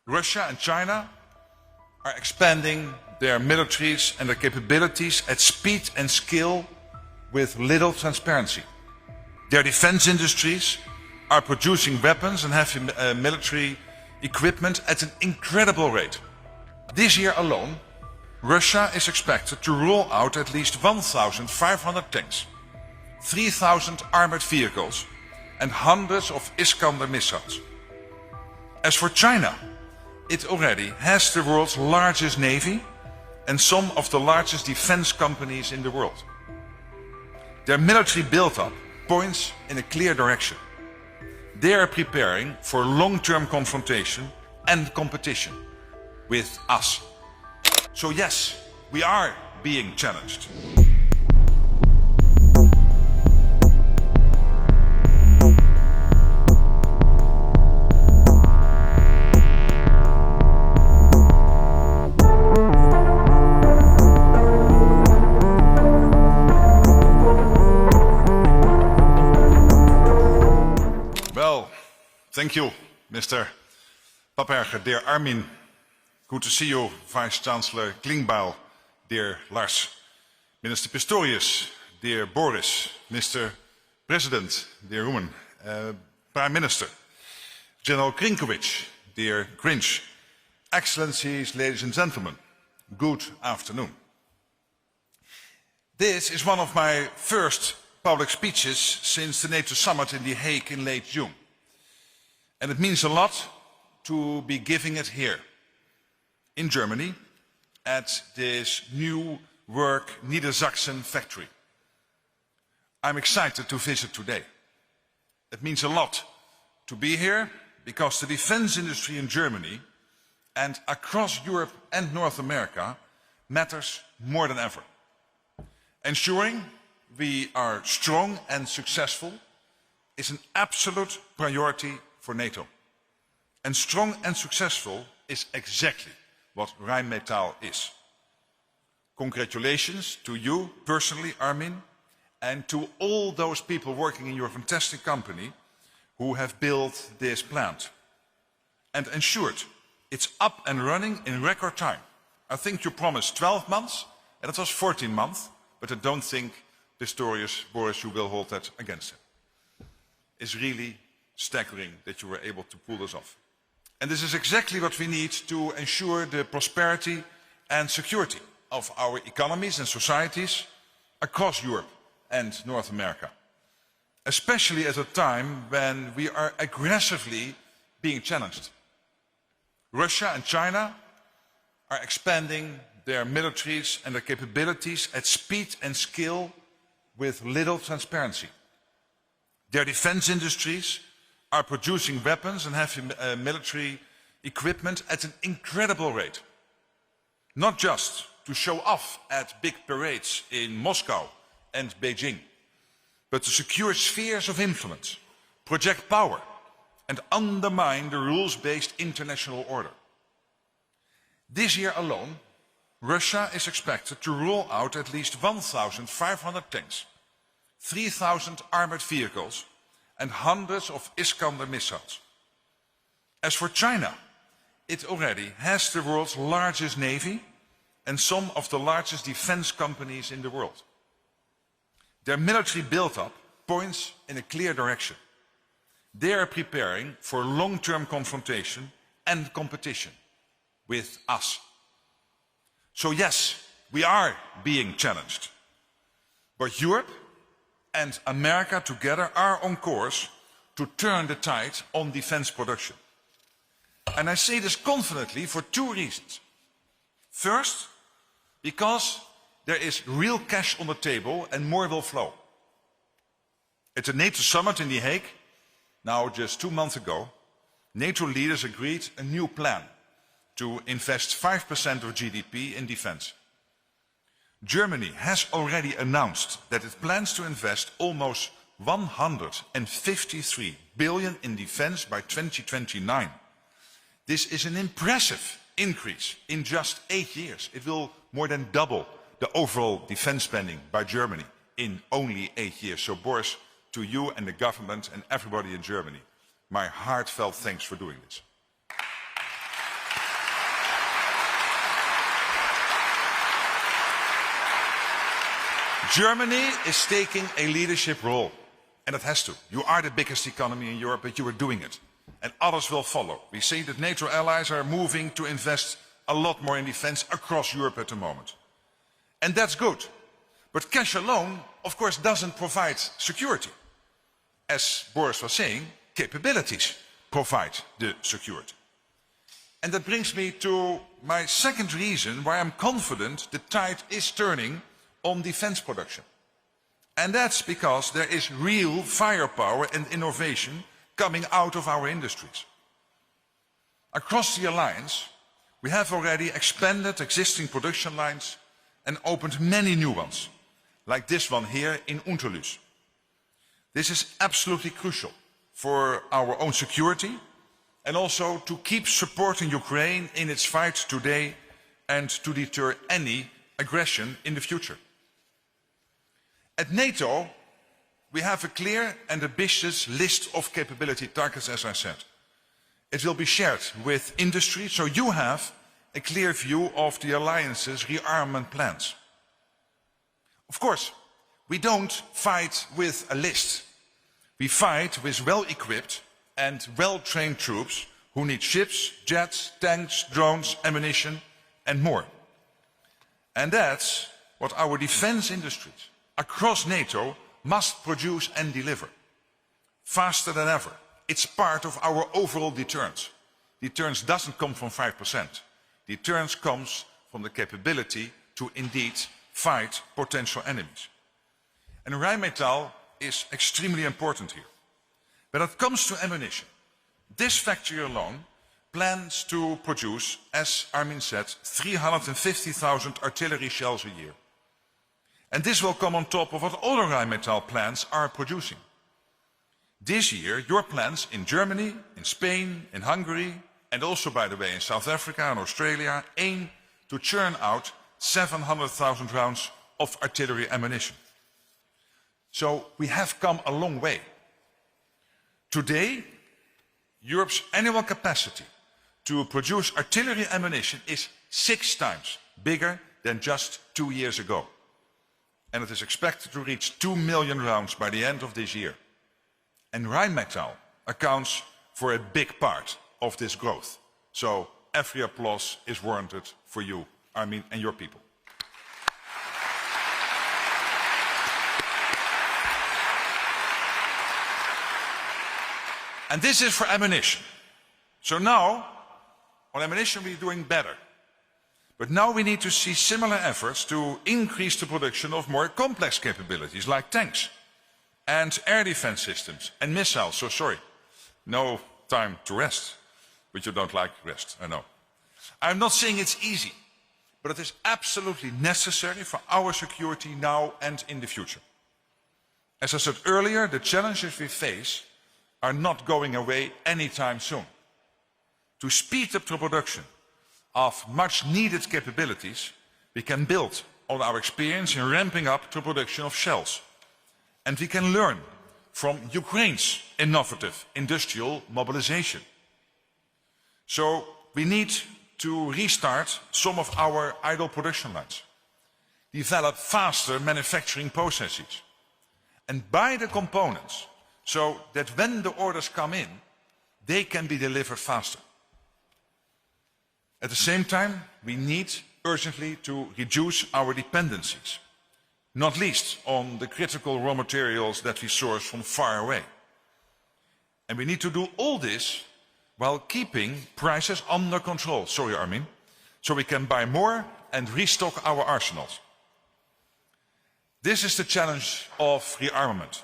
Russia and China are expanding their militaries and their capabilities at speed and scale with little transparency. Their defense industries are producing weapons and heavy military equipment at an incredible rate. This year alone, Russia is expected to roll out at least 1,500 tanks, 3,000 armored vehicles and hundreds of Iskander missiles. As for China, it already has the world's largest navy and some of the largest defense companies in the world. Their military buildup points in a clear direction. They are preparing for long-term confrontation and competition with us. So yes, we are being challenged. Well, thank you, Mr. Papperger, dear Armin. Good to see you, Vice Chancellor Klingbeil, dear Lars. Minister Pistorius, dear Boris. Mr. President, dear Rumen. Prime Minister, General Krinkovic, dear Grinch. Excellencies, ladies and gentlemen, good afternoon. This is one of my first public speeches since the NATO summit in The Hague in late June. And it means a lot to be giving it here, in Germany, at this new work Niedersachsen factory. I'm excited to visit today. It means a lot to be here because the defense industry in Germany and across Europe and North America matters more than ever. Ensuring we are strong and successful is an absolute priority for NATO. And strong and successful is exactly what Rheinmetall is. Congratulations to you personally, Armin, and to all those people working in your fantastic company who have built this plant and ensured it's up and running in record time. I think you promised 12 months, and it was 14 months, but I don't think, Pistorius, Boris, you will hold that against him. It's really staggering that you were able to pull this off. And this is exactly what we need to ensure the prosperity and security of our economies and societies across Europe and North America, especially at a time when we are aggressively being challenged. Russia and China are expanding their militaries and their capabilities at speed and scale with little transparency. Their defense industries are producing weapons and heavy military equipment at an incredible rate. Not just to show off at big parades in Moscow and Beijing, but to secure spheres of influence, project power, and undermine the rules-based international order. This year alone, Russia is expected to roll out at least 1,500 tanks, 3,000 armored vehicles, and hundreds of Iskander missiles. As for China, it already has the world's largest navy and some of the largest defense companies in the world. Their military buildup points in a clear direction. They are preparing for long-term confrontation and competition with us. So yes, we are being challenged. But Europe and America together are on course to turn the tide on defense production. And I say this confidently for two reasons. First, because there is real cash on the table and more will flow. At the NATO summit in The Hague, now just 2 months ago, NATO leaders agreed a new plan to invest 5% of GDP in defense. Germany has already announced that it plans to invest almost 153 billion in defense by 2029. This is an impressive increase in just 8 years. It will more than double the overall defense spending by Germany in only 8 years. So Boris, to you and the government and everybody in Germany, my heartfelt thanks for doing this. Germany is taking a leadership role, and it has to. You are the biggest economy in Europe, but you are doing it. And others will follow. We see that NATO allies are moving to invest a lot more in defense across Europe at the moment. And that's good. But cash alone, of course, doesn't provide security. As Boris was saying, capabilities provide the security. And that brings me to my second reason why I'm confident the tide is turning on defense production. And that's because there is real firepower and innovation coming out of our industries. Across the alliance, we have already expanded existing production lines and opened many new ones, like this one here in Unterlüß. This is absolutely crucial for our own security and also to keep supporting Ukraine in its fight today and to deter any aggression in the future. At NATO, we have a clear and ambitious list of capability targets, as I said. It will be shared with industry, so you have a clear view of the alliance's rearmament plans. Of course, we don't fight with a list. We fight with well-equipped and well-trained troops who need ships, jets, tanks, drones, ammunition, and more. And that's what our defense industries across NATO must produce and deliver. Faster than ever. It's part of our overall deterrence. Deterrence doesn't come from 5%. Deterrence comes from the capability to indeed fight potential enemies. And Rheinmetall is extremely important here. When it comes to ammunition, this factory alone plans to produce, as Armin said, 350,000 artillery shells a year. And this will come on top of what other Rheinmetall plants are producing. This year, your plants in Germany, in Spain, in Hungary, and also, by the way, in South Africa and Australia, aim to churn out 700,000 rounds of artillery ammunition. So we have come a long way. Today, Europe's annual capacity to produce artillery ammunition is 6 times bigger than just 2 years ago. And it is expected to reach 2 million rounds by the end of this year. And Rheinmetall accounts for a big part of this growth. So every applause is warranted for you, Armin, and your people. And this is for ammunition. So now, on ammunition, we're doing better. But now we need to see similar efforts to increase the production of more complex capabilities, like tanks and air defense systems and missiles. So sorry, no time to rest. But you don't like rest, I know. I'm not saying it's easy, but it is absolutely necessary for our security now and in the future. As I said earlier, the challenges we face are not going away anytime soon. To speed up the production of much needed capabilities, we can build on our experience in ramping up the production of shells. And we can learn from Ukraine's innovative industrial mobilization. So we need to restart some of our idle production lines, develop faster manufacturing processes, and buy the components so that when the orders come in, they can be delivered faster. At the same time, we need urgently to reduce our dependencies, not least on the critical raw materials that we source from far away. And we need to do all this while keeping prices under control, sorry Armin, so we can buy more and restock our arsenals. This is the challenge of rearmament,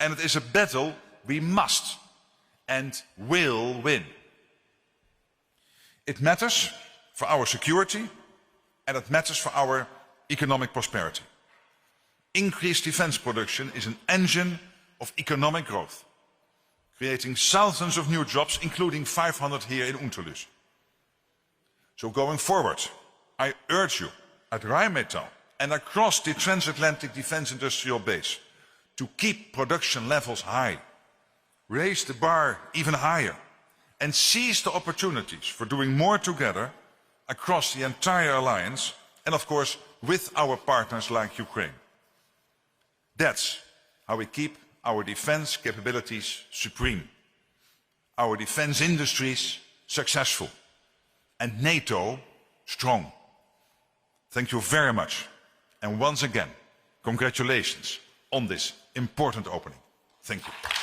and it is a battle we must and will win. It matters for our security, and it matters for our economic prosperity. Increased defense production is an engine of economic growth, creating thousands of new jobs, including 500 here in Unterlüß. So going forward, I urge you at Rheinmetall and across the transatlantic defense industrial base to keep production levels high, raise the bar even higher, and seize the opportunities for doing more together across the entire alliance and, of course, with our partners like Ukraine. That's how we keep our defense capabilities supreme, our defense industries successful, and NATO strong. Thank you very much. And once again, congratulations on this important opening. Thank you.